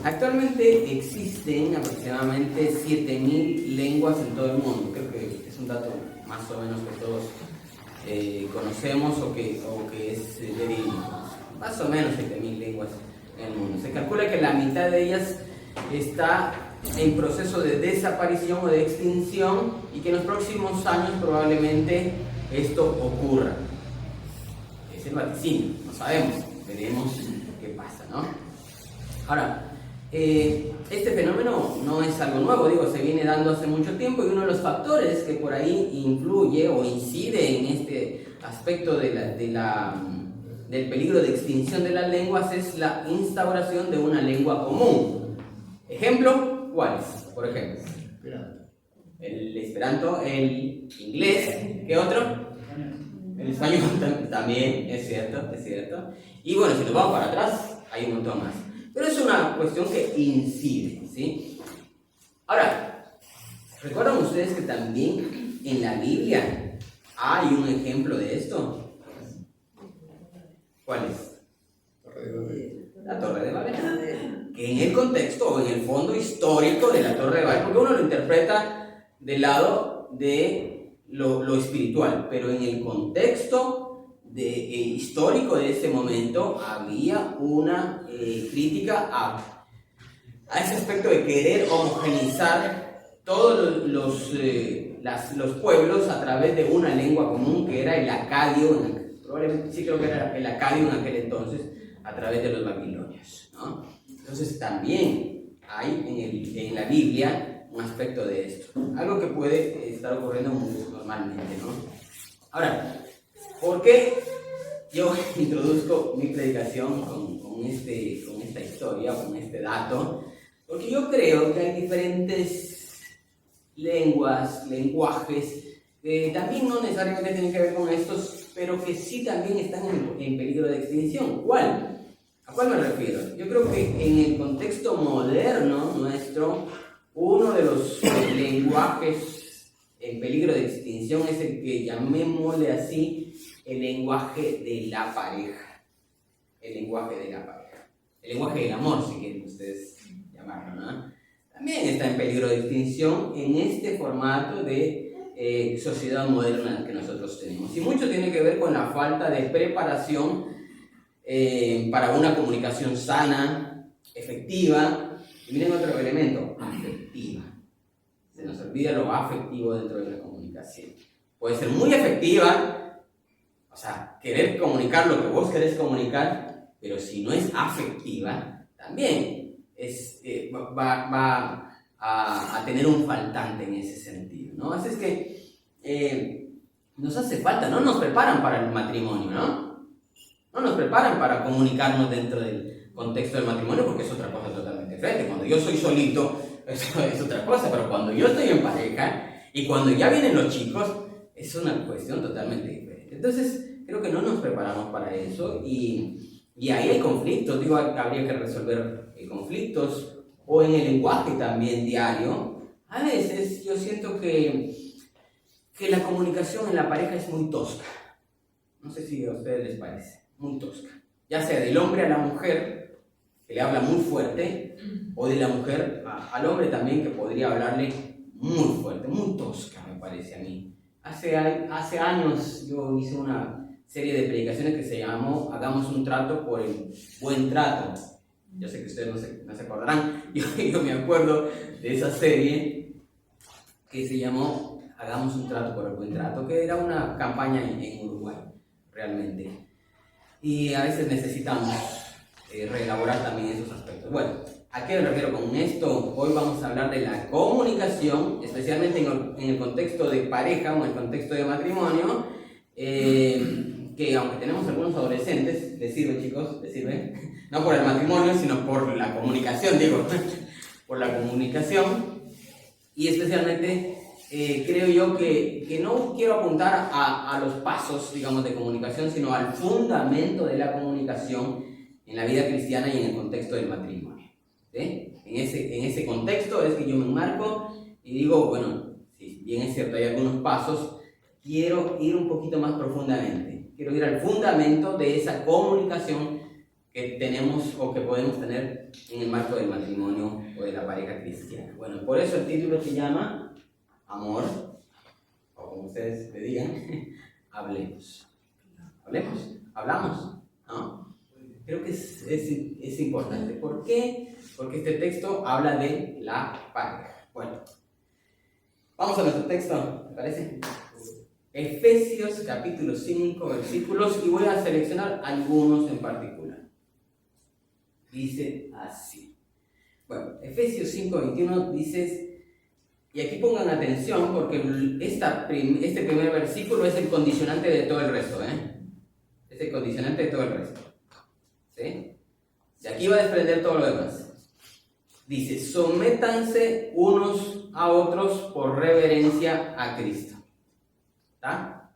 Actualmente existen aproximadamente 7.000 lenguas en todo el mundo. Creo que es un dato más o menos que todos conocemos o que es verídico. Más o menos 7.000 lenguas en el mundo. Se calcula que la mitad de ellas está en proceso de desaparición o de extinción y que en los próximos años probablemente esto ocurra. Es el vaticinio, no sabemos, veremos qué pasa, ¿no? Ahora, este fenómeno no es algo nuevo, se viene dando hace mucho tiempo, y uno de los factores que por ahí influye o incide en este aspecto del peligro de extinción de las lenguas es la instauración de una lengua común. Ejemplo, ¿cuáles? Por ejemplo, el esperanto, el inglés, ¿qué otro? El español también, es cierto. Y bueno, si nos vamos para atrás, hay un montón más. Pero es una cuestión que incide, ¿sí? Ahora, ¿recuerdan ustedes que también en la Biblia hay un ejemplo de esto? ¿Cuál es? La Torre de Babel. Que en el contexto o en el fondo histórico de la Torre de Babel, porque uno lo interpreta del lado de lo espiritual, pero en el contexto histórico de ese momento había una crítica a ese aspecto de querer homogeneizar todos los pueblos a través de una lengua común que era el acadio, probablemente sí creo que era el acadio en aquel entonces, a través de los babilonios, ¿no? Entonces también hay en la Biblia un aspecto de esto, algo que puede estar ocurriendo muy normalmente, ¿no? Ahora, ¿por qué yo introduzco mi predicación con esta historia, con este dato? Porque yo creo que hay diferentes lenguajes, que también no necesariamente tienen que ver con estos, pero que sí también están en peligro de extinción. ¿A cuál me refiero? Yo creo que en el contexto moderno nuestro, uno de los lenguajes en peligro de extinción es el que llamémosle así el lenguaje de la pareja. El lenguaje del amor, si quieren ustedes llamarlo, ¿no? También está en peligro de extinción en este formato de sociedad moderna que nosotros tenemos. Y mucho tiene que ver con la falta de preparación para una comunicación sana, efectiva. Y miren otro elemento, afectiva. Se nos olvida lo afectivo dentro de la comunicación. Puede ser muy efectiva, o sea, querer comunicar lo que vos querés comunicar, pero si no es afectiva, también va a tener un faltante en ese sentido, ¿no? Así es que nos hace falta, no nos preparan para el matrimonio, ¿no? No nos preparan para comunicarnos dentro del contexto del matrimonio, porque es otra cosa totalmente diferente. Cuando yo soy solito, eso es otra cosa, pero cuando yo estoy en pareja y cuando ya vienen los chicos, es una cuestión totalmente diferente. Entonces, creo que no nos preparamos para eso y ahí hay conflictos, habría que resolver conflictos, o en el lenguaje también diario. A veces yo siento que la comunicación en la pareja es muy tosca. No sé si a ustedes les parece, muy tosca. Ya sea del hombre a la mujer, que le habla muy fuerte, o de la mujer al hombre también, que podría hablarle muy fuerte, muy tosca, me parece a mí. Hace años yo hice una serie de predicaciones que se llamó Hagamos un trato por el buen trato. Yo sé que ustedes no se acordarán, yo me acuerdo de esa serie que se llamó Hagamos un trato por el buen trato, que era una campaña en Uruguay, realmente. Y a veces necesitamos reelaborar también esos aspectos. Bueno, ¿a qué me refiero con esto? Hoy vamos a hablar de la comunicación, especialmente en el contexto de pareja o en el contexto de matrimonio, que aunque tenemos algunos adolescentes, ¿les sirve, chicos? ¿Les sirve? No por el matrimonio, sino por la comunicación, por la comunicación. Y especialmente creo yo que no quiero apuntar a los pasos, de comunicación, sino al fundamento de la comunicación en la vida cristiana y en el contexto del matrimonio. ¿Sí? En ese contexto es que yo me enmarco y digo, bueno, si bien es cierto, hay algunos pasos, quiero ir un poquito más profundamente. Quiero ir al fundamento de esa comunicación que tenemos o que podemos tener en el marco del matrimonio o de la pareja cristiana. Bueno, por eso el título se llama Amor, o como ustedes le digan, hablemos. Hablamos, ¿no? Creo que es importante. ¿Por qué? Porque este texto habla de la pareja. Bueno, vamos a nuestro texto, ¿te parece? Efesios capítulo 5 versículos, y voy a seleccionar algunos en particular. Dice así. Bueno, Efesios 5:21 dice, y aquí pongan atención porque este primer versículo es el condicionante de todo el resto, es el condicionante de todo el resto, ¿sí? De aquí va a desprender todo lo demás. Dice, sométanse unos a otros por reverencia a Cristo. ¿Está?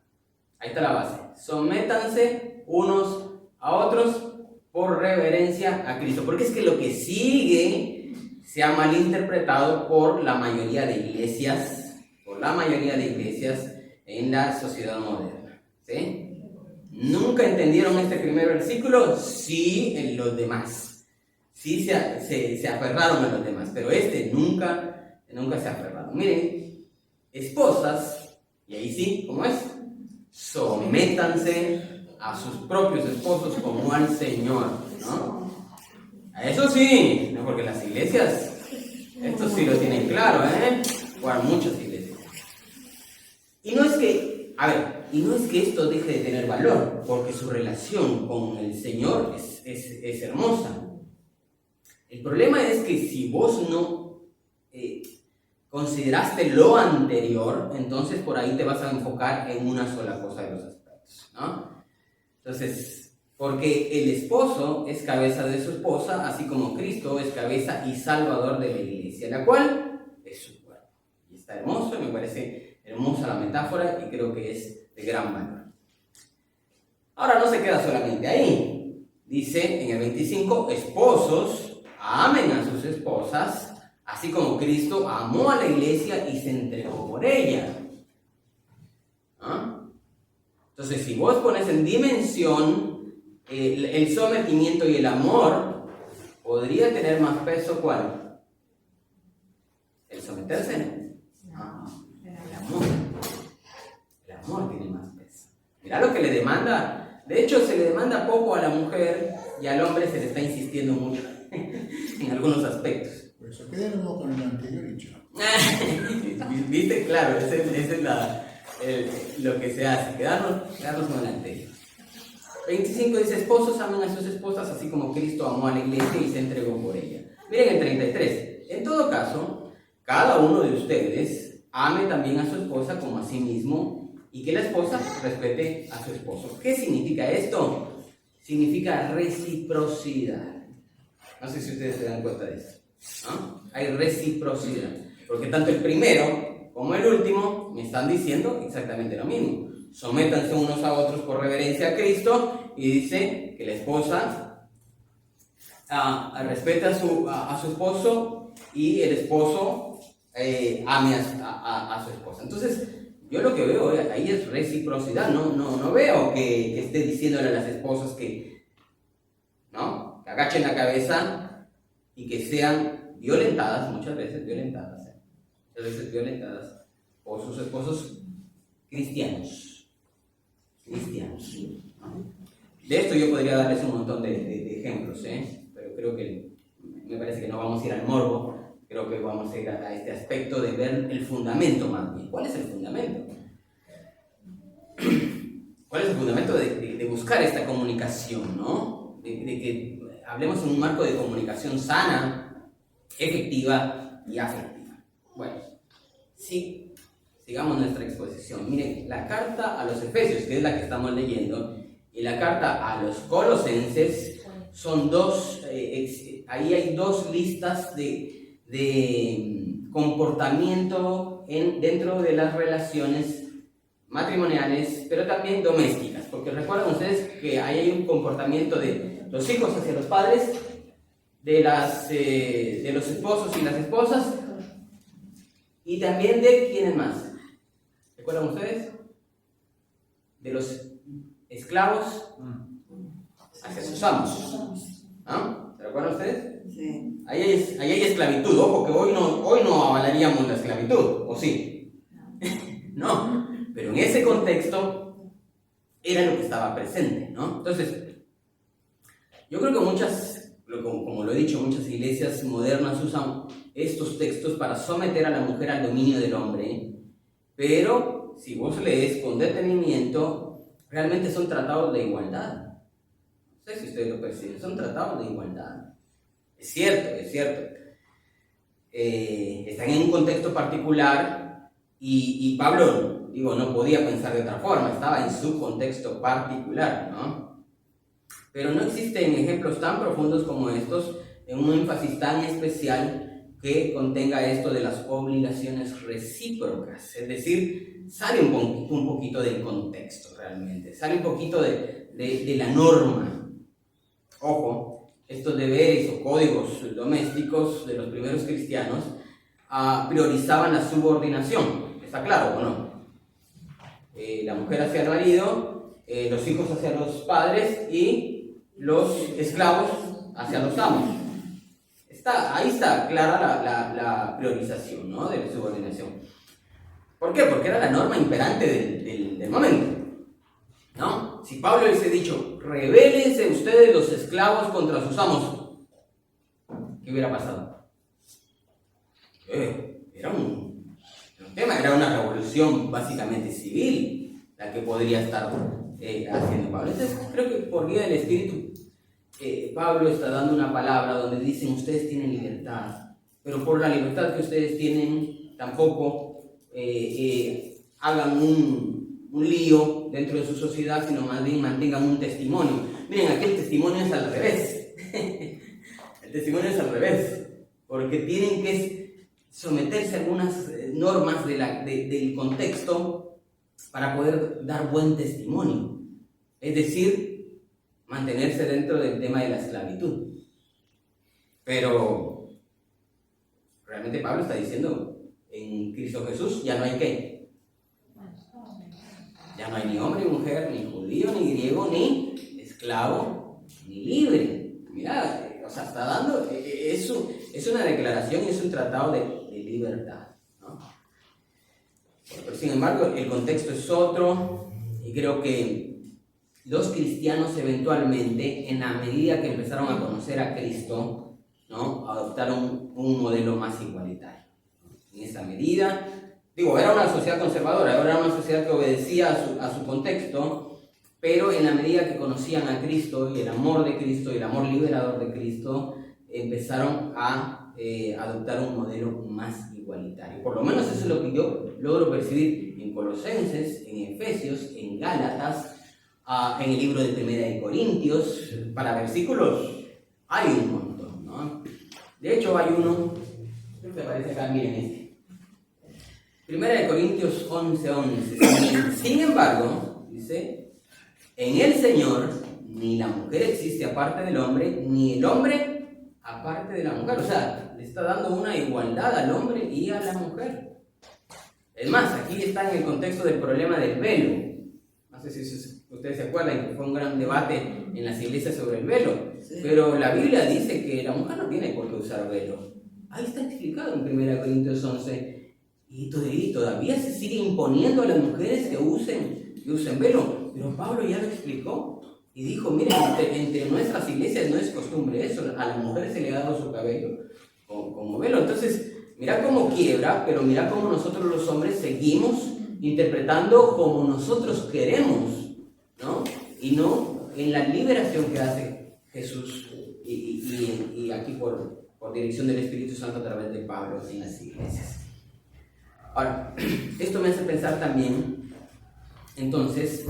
Ahí está la base. Sométanse unos a otros por reverencia a Cristo. Porque es que lo que sigue se ha malinterpretado por la mayoría de iglesias, en la sociedad moderna. ¿Sí? ¿Nunca entendieron este primer versículo? Sí, en los demás. Sí se aferraron a los demás, pero este nunca se ha aferrado. Miren, esposas, y ahí sí, ¿cómo es? Sométanse a sus propios esposos como al Señor, ¿no? Eso sí, ¿no? Porque las iglesias, esto sí lo tienen claro, Bueno, muchas iglesias. Y no es que esto deje de tener valor, porque su relación con el Señor es hermosa. El problema es que si vos no consideraste lo anterior, entonces por ahí te vas a enfocar en una sola cosa de los aspectos, ¿no? Entonces, porque el esposo es cabeza de su esposa, así como Cristo es cabeza y salvador de la iglesia, la cual es su cuerpo. Y está hermoso, me parece hermosa la metáfora y creo que es de gran valor. Ahora no se queda solamente ahí. Dice en el 25, esposos, amen a sus esposas, así como Cristo amó a la iglesia y se entregó por ella. ¿Ah? Entonces, si vos pones en dimensión el sometimiento y el amor, ¿podría tener más peso cuál? ¿El someterse? No, el amor. El amor tiene más peso. Mirá lo que le demanda. De hecho, se le demanda poco a la mujer y al hombre se le está insistiendo mucho en algunos aspectos. Por eso quedémonos con el anterior y chao. ¿Viste? Claro, esa es lo que se hace, quedarnos con el anterior. 25 dice, esposos amen a sus esposas, así como Cristo amó a la iglesia y se entregó por ella. Miren el 33. En todo caso, cada uno de ustedes ame también a su esposa como a sí mismo, y que la esposa respete a su esposo. ¿Qué significa esto? Significa reciprocidad. No sé si ustedes se dan cuenta de eso, ¿no? Hay reciprocidad, porque tanto el primero como el último me están diciendo exactamente lo mismo. Sométanse unos a otros por reverencia a Cristo, y dice que la esposa respete a su esposo y el esposo ame a su esposa. Entonces, yo lo que veo ahí es reciprocidad. No veo que esté diciéndole a las esposas que agachen la cabeza y que sean violentadas, muchas veces violentadas por sus esposos cristianos. ¿No? De esto yo podría darles un montón de ejemplos, pero creo que me parece que no vamos a ir al morbo, creo que vamos a ir a este aspecto de ver el fundamento más bien. ¿Cuál es el fundamento? ¿Cuál es el fundamento de buscar esta comunicación, ¿no? De que hablemos en un marco de comunicación sana, efectiva y afectiva. Bueno, sí, sigamos nuestra exposición. Miren, la carta a los Efesios, que es la que estamos leyendo, y la carta a los Colosenses son dos, ahí hay dos listas de comportamiento dentro de las relaciones matrimoniales, pero también domésticas, porque recuerdan ustedes que ahí hay un comportamiento de los hijos hacia los padres, de los esposos y las esposas, y también de ¿quiénes más? ¿Recuerdan ustedes? De los esclavos hacia sus amos. ¿no? ¿Se recuerdan ustedes? Sí. Ahí hay esclavitud. Ojo, que hoy no avalaríamos la esclavitud, ¿o sí? No, pero en ese contexto era lo que estaba presente, ¿no? Entonces, yo creo que como lo he dicho, muchas iglesias modernas usan estos textos para someter a la mujer al dominio del hombre, pero si vos lees con detenimiento, realmente son tratados de igualdad. No sé si ustedes lo perciben, son tratados de igualdad. Es cierto. Están en un contexto particular y Pablo, no podía pensar de otra forma, estaba en su contexto particular, ¿no? Pero no existen ejemplos tan profundos como estos, en un énfasis tan especial que contenga esto de las obligaciones recíprocas. Es decir, sale un poquito del contexto realmente, sale un poquito de la norma. Ojo, estos deberes o códigos domésticos de los primeros cristianos priorizaban la subordinación. ¿Está claro o no? La mujer hacia el marido, los hijos hacia los padres y los esclavos hacia los amos. Ahí está clara la priorización, ¿no?, de la subordinación. ¿Por qué? Porque era la norma imperante del momento, ¿no? Si Pablo hubiese dicho, rebélense ustedes los esclavos contra sus amos, ¿qué hubiera pasado? Era un tema, era una revolución básicamente civil la que podría estar haciendo Pablo. Entonces creo que por vía del Espíritu Pablo está dando una palabra donde dicen ustedes tienen libertad, pero por la libertad que ustedes tienen tampoco hagan un lío dentro de su sociedad, sino más bien mantengan un testimonio. Miren, aquí el testimonio es al revés. El testimonio es al revés, porque tienen que someterse a algunas normas del contexto para poder dar buen testimonio. Es decir, mantenerse dentro del tema de la esclavitud. Pero realmente Pablo está diciendo, en Cristo Jesús ya no hay ¿qué? Ya no hay ni hombre ni mujer, ni judío, ni griego, ni esclavo, ni libre. Mira, está dando, es una declaración y es un tratado de libertad, ¿no? Pero sin embargo, el contexto es otro, y creo que los cristianos eventualmente, en la medida que empezaron a conocer a Cristo, ¿no?, adoptaron un modelo más igualitario. En esa medida, era una sociedad conservadora, era una sociedad que obedecía a su contexto, pero en la medida que conocían a Cristo y el amor de Cristo y el amor liberador de Cristo, empezaron a adoptar un modelo más igualitario. Por lo menos eso es lo que yo logro percibir en Colosenses, en Efesios, en Gálatas, en el libro de Primera de Corintios. Para versículos hay un montón, ¿no? De hecho hay uno, creo que aparece acá, miren este. Primera de Corintios 11:11. Sin embargo, dice, en el Señor ni la mujer existe aparte del hombre, ni el hombre aparte de la mujer. O sea, le está dando una igualdad al hombre y a la mujer. Es más, aquí está en el contexto del problema del velo. No sé si ustedes se acuerdan que fue un gran debate en las iglesias sobre el velo. Sí. Pero la Biblia dice que la mujer no tiene por qué usar velo. Ahí está explicado en 1 Corintios 11. Y todavía se sigue imponiendo a las mujeres que usen velo. Pero Pablo ya lo explicó y dijo, miren, entre nuestras iglesias no es costumbre eso. A las mujeres se le ha dado su cabello como velo. Entonces, mira cómo quiebra, pero mira cómo nosotros los hombres seguimos interpretando como nosotros queremos, ¿no? Y no en la liberación que hace Jesús y aquí por dirección del Espíritu Santo a través de Pablo en las iglesias. Ahora, esto me hace pensar también, entonces,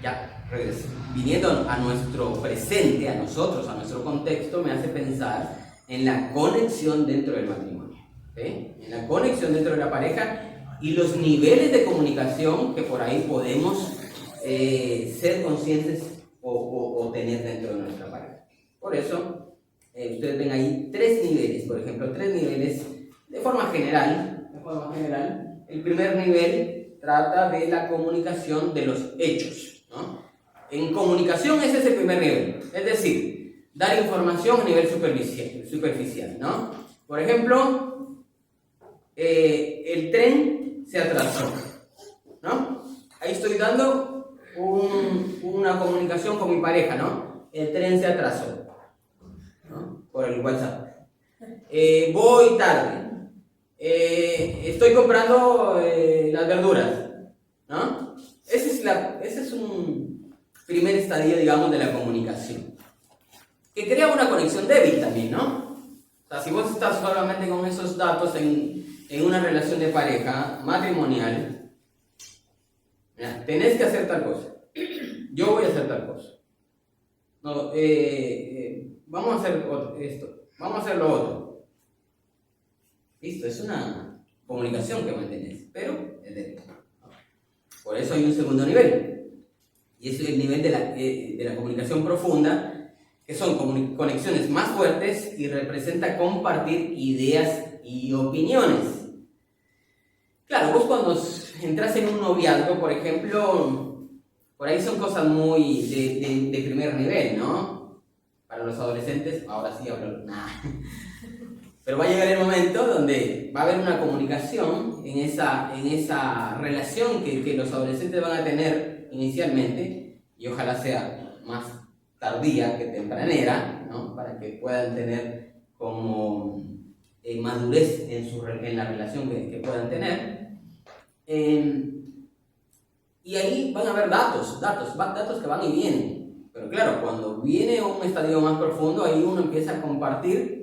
ya regreso, viniendo a nuestro presente, a nosotros, a nuestro contexto, me hace pensar en la conexión dentro del matrimonio, ¿sí? En la conexión dentro de la pareja y los niveles de comunicación que por ahí podemos ser conscientes o tener dentro de nuestra pareja. Por eso, ustedes ven ahí 3 niveles, por ejemplo, 3 niveles de forma general. El primer nivel trata de la comunicación de los hechos, ¿no? En comunicación ese es el primer nivel, es decir, dar información a nivel superficial, ¿no? Por ejemplo, el tren se atrasó, ¿no? Ahí estoy dando una comunicación con mi pareja, ¿no? El tren se atrasó, ¿no? Por el WhatsApp. Voy tarde. Estoy comprando las verduras, ¿no? Ese es un primer estadio, digamos, de la comunicación. Que crea una conexión débil también, ¿no? O sea, si vos estás solamente con esos datos en una relación de pareja matrimonial, mira, tenés que hacer tal cosa. Yo voy a hacer tal cosa. No, vamos a hacer esto. Vamos a hacer lo otro. Listo, es una comunicación que mantenés, pero es débil. Por eso hay un segundo nivel. Y es el nivel de la comunicación profunda, que son conexiones más fuertes y representa compartir ideas y opiniones. Claro, vos cuando entras en un noviazgo, por ejemplo, por ahí son cosas muy de primer nivel, ¿no? Para los adolescentes, ahora sí hablo nada. Pero va a llegar el momento donde va a haber una comunicación en esa relación que los adolescentes van a tener inicialmente, y ojalá sea más tardía que tempranera, ¿no? Para que puedan tener como madurez en la relación que puedan tener. Y ahí van a haber datos que van y vienen. Pero claro, cuando viene un estadio más profundo, ahí uno empieza a compartir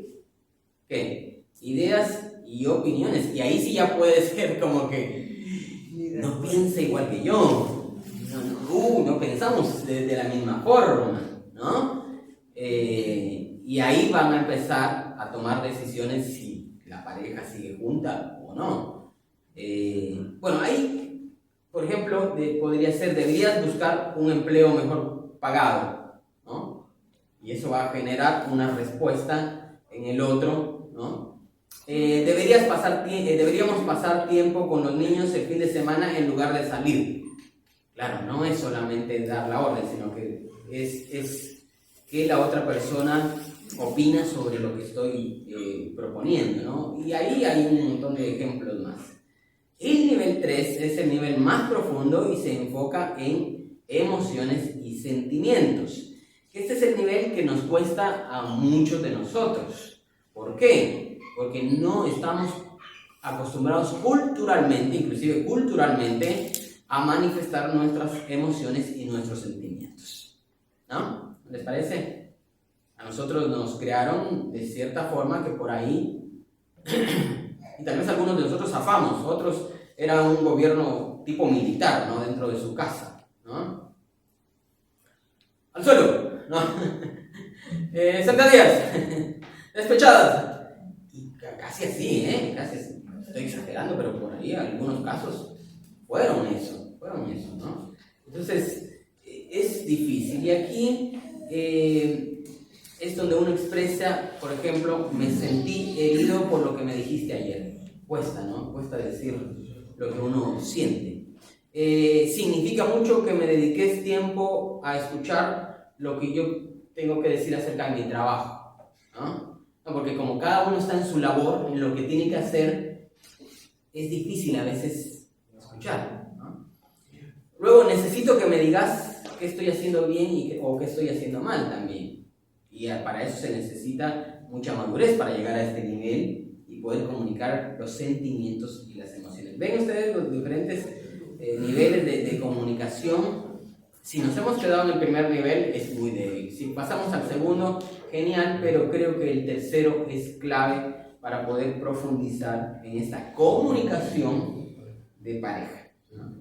¿qué? Ideas y opiniones. Y ahí sí ya puede ser como que no piensa igual que yo. No pensamos de la misma forma, ¿no? Y ahí van a empezar a tomar decisiones si la pareja sigue junta o no. Bueno, ahí, por ejemplo, podría ser, deberías buscar un empleo mejor pagado, ¿no? Y eso va a generar una respuesta en el otro, ¿no? Deberíamos pasar tiempo con los niños el fin de semana en lugar de salir. Claro, no es solamente dar la orden, sino que es que la otra persona opina sobre lo que estoy proponiendo, ¿no? Y ahí hay un montón de ejemplos más. El nivel 3 es el nivel más profundo y se enfoca en emociones y sentimientos. Este es el nivel que nos cuesta a muchos de nosotros. ¿Por qué? Porque no estamos acostumbrados culturalmente, inclusive culturalmente, a manifestar nuestras emociones y nuestros sentimientos. ¿No? ¿Les parece? A nosotros nos crearon de cierta forma que por ahí, y tal vez algunos de nosotros zafamos, otros era un gobierno tipo militar, ¿no? Dentro de su casa, ¿no? Al suelo, ¿no? Sentadillas, despechadas. Y casi así, casi así. Estoy exagerando, pero por ahí algunos casos fueron eso, ¿no? Entonces, es difícil. Y aquí es donde uno expresa, por ejemplo, me sentí herido por lo que me dijiste ayer. Cuesta, ¿no? Cuesta decir lo que uno siente. Significa mucho que me dediques tiempo a escuchar lo que yo tengo que decir acerca de mi trabajo, ¿no? Porque como cada uno está en su labor, en lo que tiene que hacer, es difícil a veces escuchar, ¿no? Luego necesito que me digas qué estoy haciendo bien o qué estoy haciendo mal también. Y para eso se necesita mucha madurez para llegar a este nivel y poder comunicar los sentimientos y las emociones. ¿Ven ustedes los diferentes niveles de comunicación? Si nos hemos quedado en el primer nivel, es muy débil. Si pasamos al segundo, genial, pero creo que el tercero es clave para poder profundizar en esta comunicación de pareja, ¿no?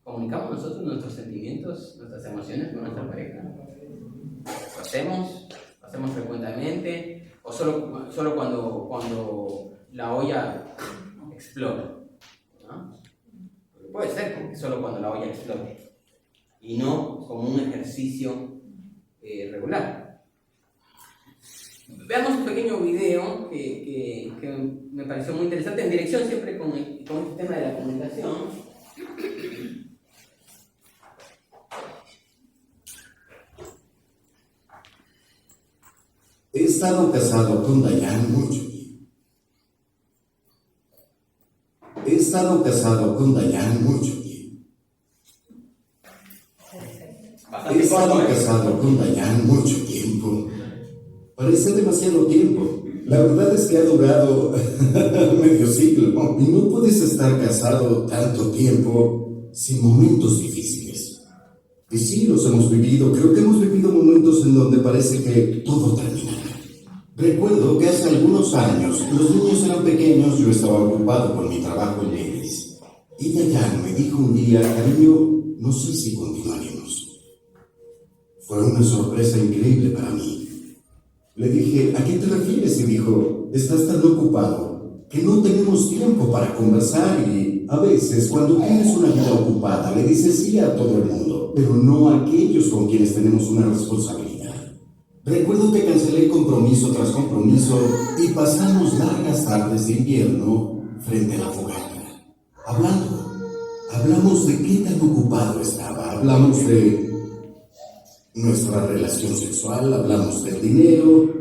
¿Comunicamos nosotros nuestros sentimientos, nuestras emociones con nuestra pareja? ¿Lo hacemos frecuentemente? ¿O solo cuando la olla explota? ¿No? Porque puede ser que solo cuando la olla explote y no como un ejercicio regular. Veamos un pequeño video que me pareció muy interesante, en dirección siempre con este tema de la comunicación. He estado casado con Dayan mucho tiempo. He estado casado con Dayan mucho tiempo. He estado casado con Dayan mucho tiempo. Parece demasiado tiempo. La verdad es que ha durado medio siglo. Y no puedes estar casado tanto tiempo sin momentos difíciles. Y sí, los hemos vivido. Creo que hemos vivido momentos en donde parece que todo terminará. Recuerdo que hace algunos años, los niños eran pequeños, yo estaba ocupado con mi trabajo en Leyes. Y Dayan me dijo un día, cariño, no sé si continuaremos. Fue una sorpresa increíble para mí. Le dije, ¿a qué te refieres? Y dijo, estás tan ocupado que no tenemos tiempo para conversar y a veces cuando tienes una vida ocupada le dices sí a todo el mundo, pero no a aquellos con quienes tenemos una responsabilidad. Recuerdo que cancelé compromiso tras compromiso y pasamos largas tardes de invierno frente a la fogata, hablamos de qué tan ocupado estaba, hablamos de nuestra relación sexual, hablamos del dinero,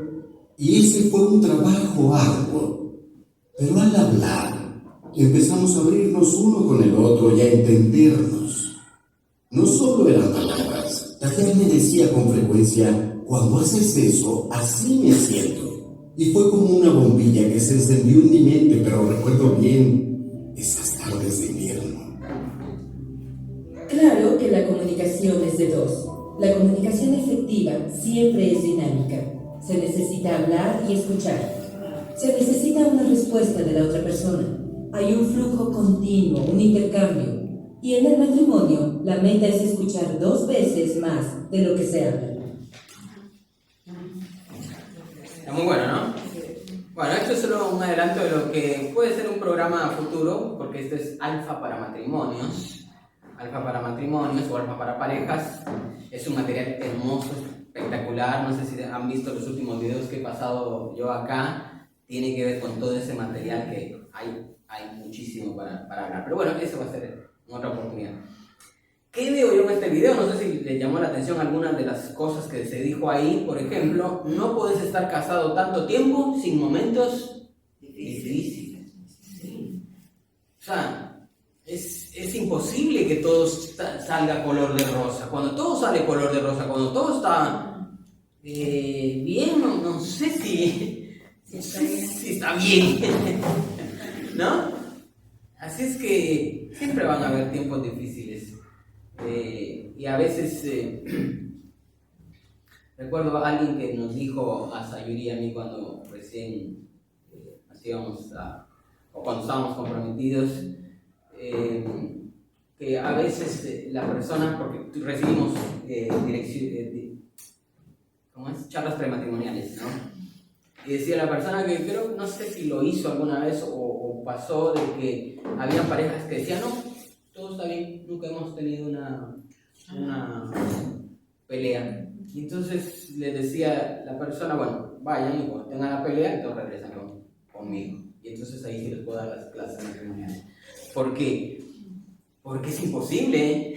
y ese fue un trabajo arduo. Pero al hablar, empezamos a abrirnos uno con el otro y a entendernos. No solo eran palabras. Dayan me decía con frecuencia, cuando haces eso, así me siento. Y fue como una bombilla que se encendió en mi mente, pero recuerdo bien esas tardes de invierno. Claro que la comunicación es de dos. La comunicación efectiva siempre es dinámica. Se necesita hablar y escuchar. Se necesita una respuesta de la otra persona. Hay un flujo continuo, un intercambio. Y en el matrimonio, la meta es escuchar 2 veces más de lo que se habla. Está muy bueno, ¿no? Bueno, esto es solo un adelanto de lo que puede ser un programa futuro, porque esto es Alfa para matrimonios. Alfa para matrimonios o Alfa para parejas. Es un material hermoso, espectacular. No sé si han visto los últimos videos que he pasado yo acá. Tiene que ver con todo ese material que hay muchísimo para hablar. Pero bueno, eso va a ser en otra oportunidad. ¿Qué veo yo en este video? No sé si les llamó la atención algunas de las cosas que se dijo ahí. Por ejemplo, no podés estar casado tanto tiempo sin momentos difíciles. Sí. O sea, es imposible que todo salga color de rosa. Cuando todo sale color de rosa, cuando todo está bien, no sé si está bien. ¿No? Así es que siempre van a haber tiempos difíciles. Y a veces recuerdo a alguien que nos dijo a Sayuri y a mí cuando recién o cuando estábamos comprometidos, que a veces la persona, porque recibimos charlas prematrimoniales, ¿no? Y decía la persona que creo, no sé si lo hizo alguna vez o pasó, de que había parejas que decían, no, todo está bien, nunca hemos tenido una pelea. Y entonces le decía la persona, bueno, vayan y cuando tengan la pelea, entonces regresan conmigo. Y entonces ahí sí les puedo dar las clases matrimoniales. ¿Por qué? Porque es imposible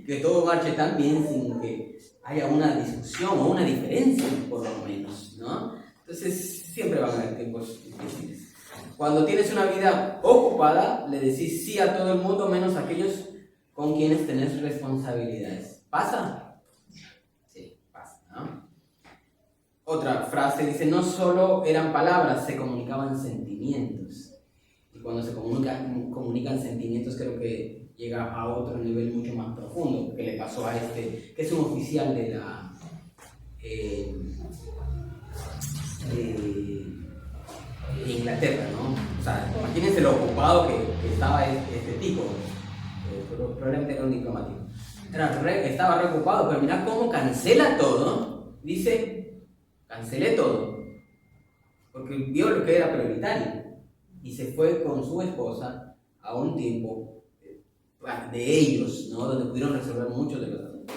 que todo marche tan bien sin que haya una discusión o una diferencia, por lo menos, ¿no? Entonces siempre van a haber tiempos difíciles. Cuando tienes una vida ocupada, le decís sí a todo el mundo, menos a aquellos con quienes tenés responsabilidades. ¿Pasa? Sí, pasa, ¿no? Otra frase dice, no solo eran palabras, se comunicaban sentimientos. Y cuando se comunican sentimientos, creo que llega a otro nivel mucho más profundo, que le pasó a que es un oficial de la... de Inglaterra, ¿no? O sea, imagínense lo ocupado que estaba este tipo, probablemente era un diplomático. Estaba re ocupado, pero mirá cómo cancela todo. Dice, cancelé todo, porque vio lo que era prioritario y se fue con su esposa a un tiempo de ellos, ¿no? Donde pudieron resolver muchos de los asuntos.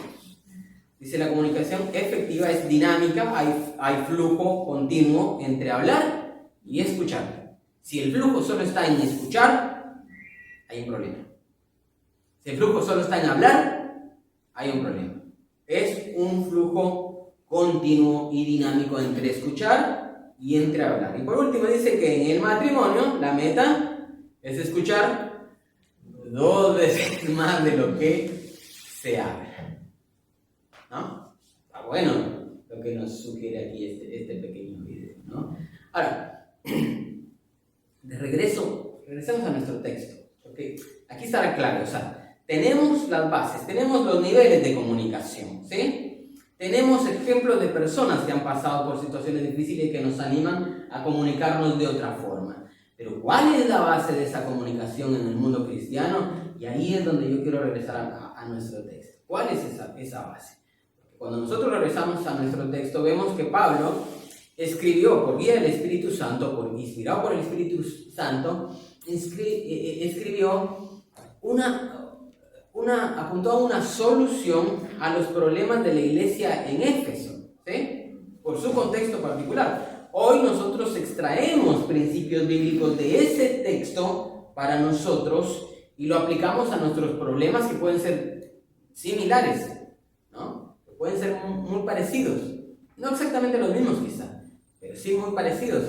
Dice, la comunicación efectiva es dinámica, hay flujo continuo entre hablar y escuchar. Si el flujo solo está en escuchar, hay un problema. Si el flujo solo está en hablar, hay un problema. Es un flujo continuo y dinámico entre escuchar y entre hablar. Y por último dice que en el matrimonio la meta es escuchar 2 veces más de lo que se habla. ¿No? Está bueno lo que nos sugiere aquí este pequeño video, ¿no? Ahora, regresemos a nuestro texto, porque aquí estará claro, o sea, tenemos las bases, tenemos los niveles de comunicación, ¿sí? Tenemos ejemplos de personas que han pasado por situaciones difíciles y que nos animan a comunicarnos de otra forma. Pero ¿cuál es la base de esa comunicación en el mundo cristiano? Y ahí es donde yo quiero regresar a nuestro texto. ¿Cuál es esa base? Porque cuando nosotros regresamos a nuestro texto, vemos que Pablo escribió por guía del Espíritu Santo, inspirado por el Espíritu Santo, escribió apuntó a una solución a los problemas de la iglesia en Éfeso, ¿sí? Por su contexto particular. Hoy nosotros extraemos principios bíblicos de ese texto para nosotros y lo aplicamos a nuestros problemas que pueden ser similares, ¿no? Que pueden ser muy parecidos. No exactamente los mismos quizá, pero sí muy parecidos.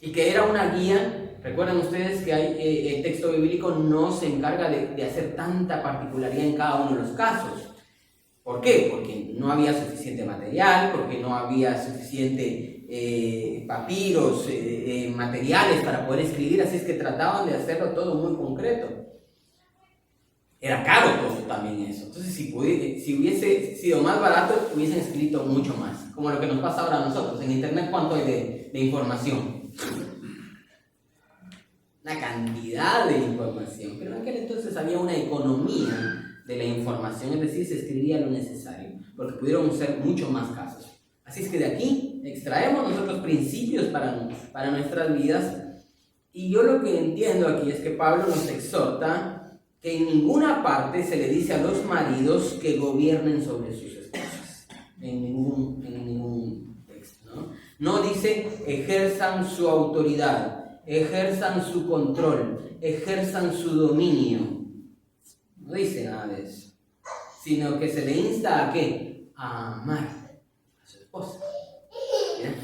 Y que era una guía. Recuerden ustedes que el texto bíblico no se encarga de hacer tanta particularidad en cada uno de los casos. ¿Por qué? Porque no había suficiente material, porque no había suficiente papiros, materiales para poder escribir, así es que trataban de hacerlo todo muy concreto. Era caro todo también eso. Entonces, si hubiese sido más barato, hubiesen escrito mucho más. Como lo que nos pasa ahora a nosotros. En internet, ¿cuánto hay de información? Una cantidad de información. Pero en aquel entonces había una economía de la información, es decir, se escribía lo necesario, porque pudieron ser mucho más casos. Así es que de aquí extraemos nosotros principios para nuestras vidas. Y yo lo que entiendo aquí es que Pablo nos exhorta que en ninguna parte se le dice a los maridos que gobiernen sobre sus esposas. En ningún texto, ¿no? No dice ejerzan su autoridad, ejerzan su control, ejerzan su dominio. No dice nada de eso. Sino que se le insta a ¿qué? A amar a su esposa. ¿Ya?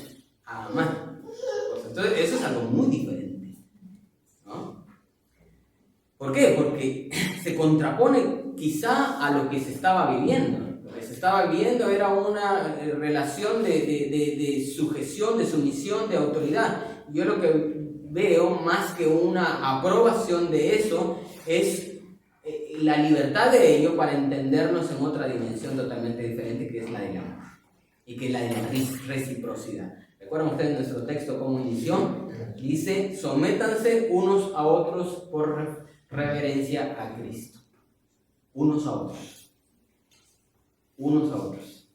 A amar a su esposa. Entonces eso es algo muy diferente, ¿no? ¿Por qué? Porque se contrapone quizá a lo que se estaba viviendo. Lo que se estaba viviendo era una relación de sujeción, de sumisión, de autoridad. Yo lo que veo más que una aprobación de eso es la libertad de ello para entendernos en otra dimensión totalmente diferente, que es la del amor y que es la de la reciprocidad. ¿Recuerdan ustedes nuestro texto como inició? Dice, sométanse unos a otros por reverencia a Cristo. Unos a otros. Unos a otros.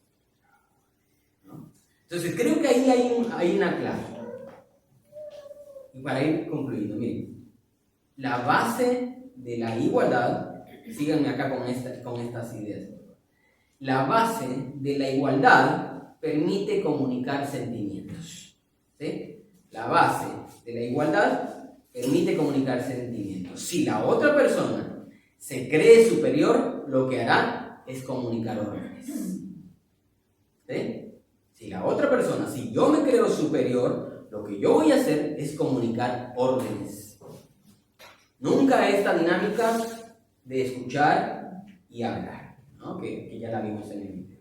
¿No? Entonces creo que ahí hay una clave. Y para ir concluyendo, miren, la base de la igualdad, síganme acá con estas ideas. La base de la igualdad permite comunicar sentimientos. ¿Sí? La base de la igualdad permite comunicar sentimientos. Si la otra persona se cree superior, lo que hará es comunicar órdenes. ¿Sí? Si la otra persona, si yo me creo superior, lo que yo voy a hacer es comunicar órdenes. Nunca esta dinámica de escuchar y hablar, ¿no? que ya la vimos en el video.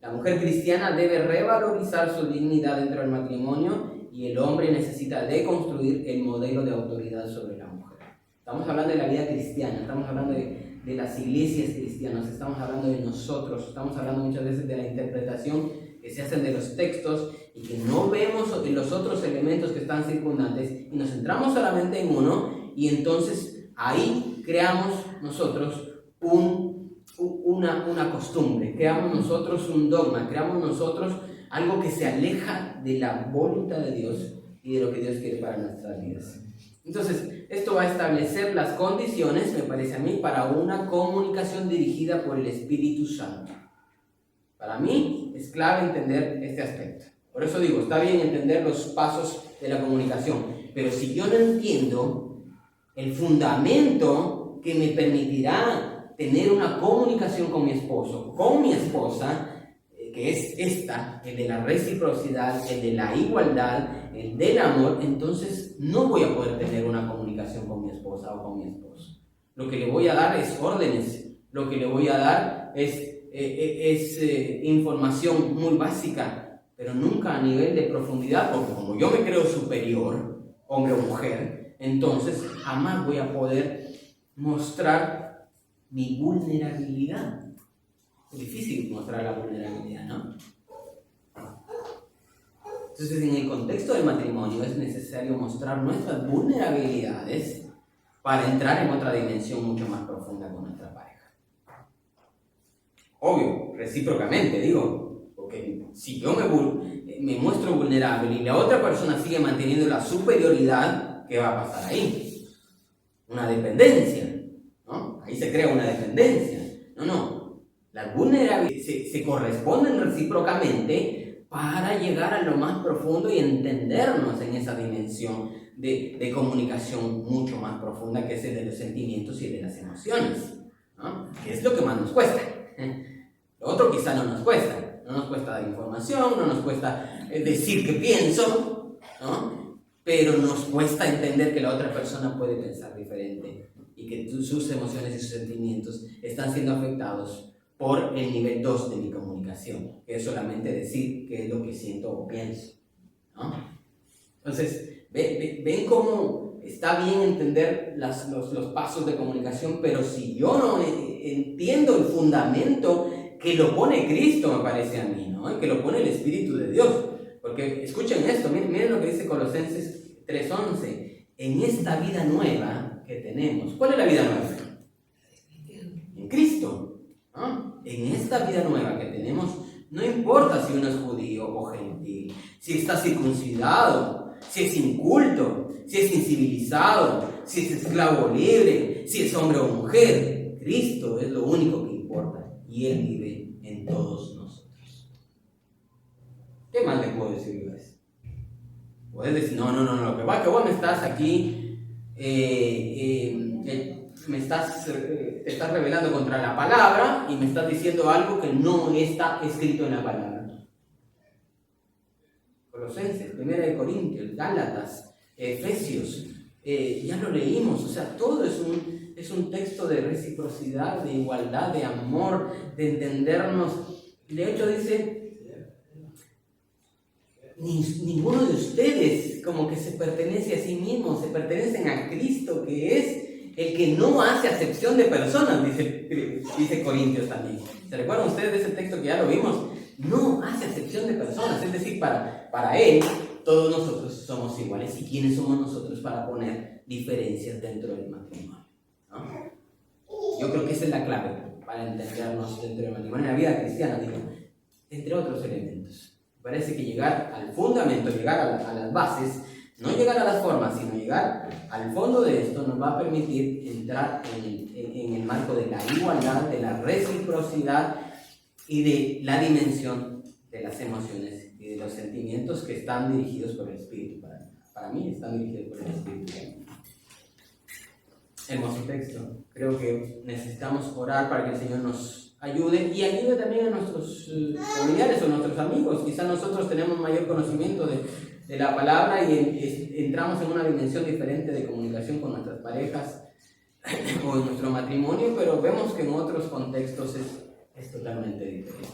La mujer cristiana debe revalorizar su dignidad dentro del matrimonio y el hombre necesita deconstruir el modelo de autoridad sobre la mujer. Estamos hablando de la vida cristiana, estamos hablando de las iglesias cristianas, estamos hablando de nosotros, estamos hablando muchas veces de la interpretación que se hacen de los textos y que no vemos los otros elementos que están circundantes y nos centramos solamente en uno y entonces ahí creamos nosotros una costumbre, creamos nosotros un dogma, creamos nosotros algo que se aleja de la voluntad de Dios y de lo que Dios quiere para nuestras vidas. Entonces, esto va a establecer las condiciones, me parece a mí, para una comunicación dirigida por el Espíritu Santo. Para mí es clave entender este aspecto. Por eso digo, está bien entender los pasos de la comunicación, pero si yo no entiendo el fundamento que me permitirá tener una comunicación con mi esposo, con mi esposa, que es esta, el de la reciprocidad, el de la igualdad, el del amor, entonces no voy a poder tener una comunicación con mi esposa o con mi esposo. Lo que le voy a dar es órdenes, lo que le voy a dar es información muy básica, pero nunca a nivel de profundidad, porque como yo me creo superior, hombre o mujer, entonces jamás voy a poder mostrar mi vulnerabilidad. Es difícil mostrar la vulnerabilidad, ¿no? Entonces, en el contexto del matrimonio es necesario mostrar nuestras vulnerabilidades para entrar en otra dimensión mucho más profunda con nuestra pareja. Obvio, recíprocamente, digo, porque si yo me muestro vulnerable y la otra persona sigue manteniendo la superioridad, ¿qué va a pasar ahí? Una dependencia, ¿no? Ahí se crea una dependencia. No. Las vulnerabilidades se corresponden recíprocamente para llegar a lo más profundo y entendernos en esa dimensión de comunicación mucho más profunda, que es el de los sentimientos y el de las emociones, ¿no? Que es lo que más nos cuesta. Lo otro quizá no nos cuesta. No nos cuesta dar información, no nos cuesta decir que pienso, ¿no? Pero nos cuesta entender que la otra persona puede pensar diferente y que sus emociones y sus sentimientos están siendo afectados por el nivel 2 de mi comunicación, que es solamente decir qué es lo que siento o pienso, ¿no? Entonces, ven cómo está bien entender los pasos de comunicación, pero si yo no entiendo el fundamento que lo pone Cristo, me parece a mí, ¿no? Que lo pone el Espíritu de Dios. Porque escuchen esto, miren lo que dice Colosenses 3:11. En esta vida nueva que tenemos, ¿cuál es la vida nueva? En Cristo, ¿no? En esta vida nueva que tenemos, no importa si uno es judío o gentil, si está circuncidado, si es inculto, si es incivilizado, si es esclavo libre, si es hombre o mujer. Cristo es lo único que importa y Él vive en todos nosotros. ¿Qué más le puedo decir yo a eso? Puedes decir, no, lo que va que vos me estás aquí, te estás rebelando contra la palabra y me estás diciendo algo que no está escrito en la palabra. Colosenses, 1 Corintios, Gálatas, Efesios, ya lo leímos, o sea, todo es un texto de reciprocidad, de igualdad, de amor, de entendernos. De hecho dice, ninguno de ustedes como que se pertenece a sí mismo, se pertenecen a Cristo, que es el que no hace acepción de personas, dice Corintios también. ¿Se recuerdan ustedes de ese texto que ya lo vimos? No hace acepción de personas, es decir, para Él todos nosotros somos iguales. ¿Y quiénes somos nosotros para poner diferencias dentro del matrimonio? ¿No? Yo creo que esa es la clave para entendernos dentro del matrimonio, en la vida cristiana, digo, entre otros elementos. Parece que llegar al fundamento, llegar a las bases, no llegar a las formas, sino llegar al fondo de esto, nos va a permitir entrar en el marco de la igualdad, de la reciprocidad y de la dimensión de las emociones y de los sentimientos que están dirigidos por el Espíritu. Para mí están dirigidos por el Espíritu. Hermoso texto. Creo que necesitamos orar para que el Señor nos ayude y ayude también a nuestros familiares o nuestros amigos. Quizás nosotros tenemos mayor conocimiento de la palabra y entramos en una dimensión diferente de comunicación con nuestras parejas o en nuestro matrimonio, pero vemos que en otros contextos es totalmente diferente.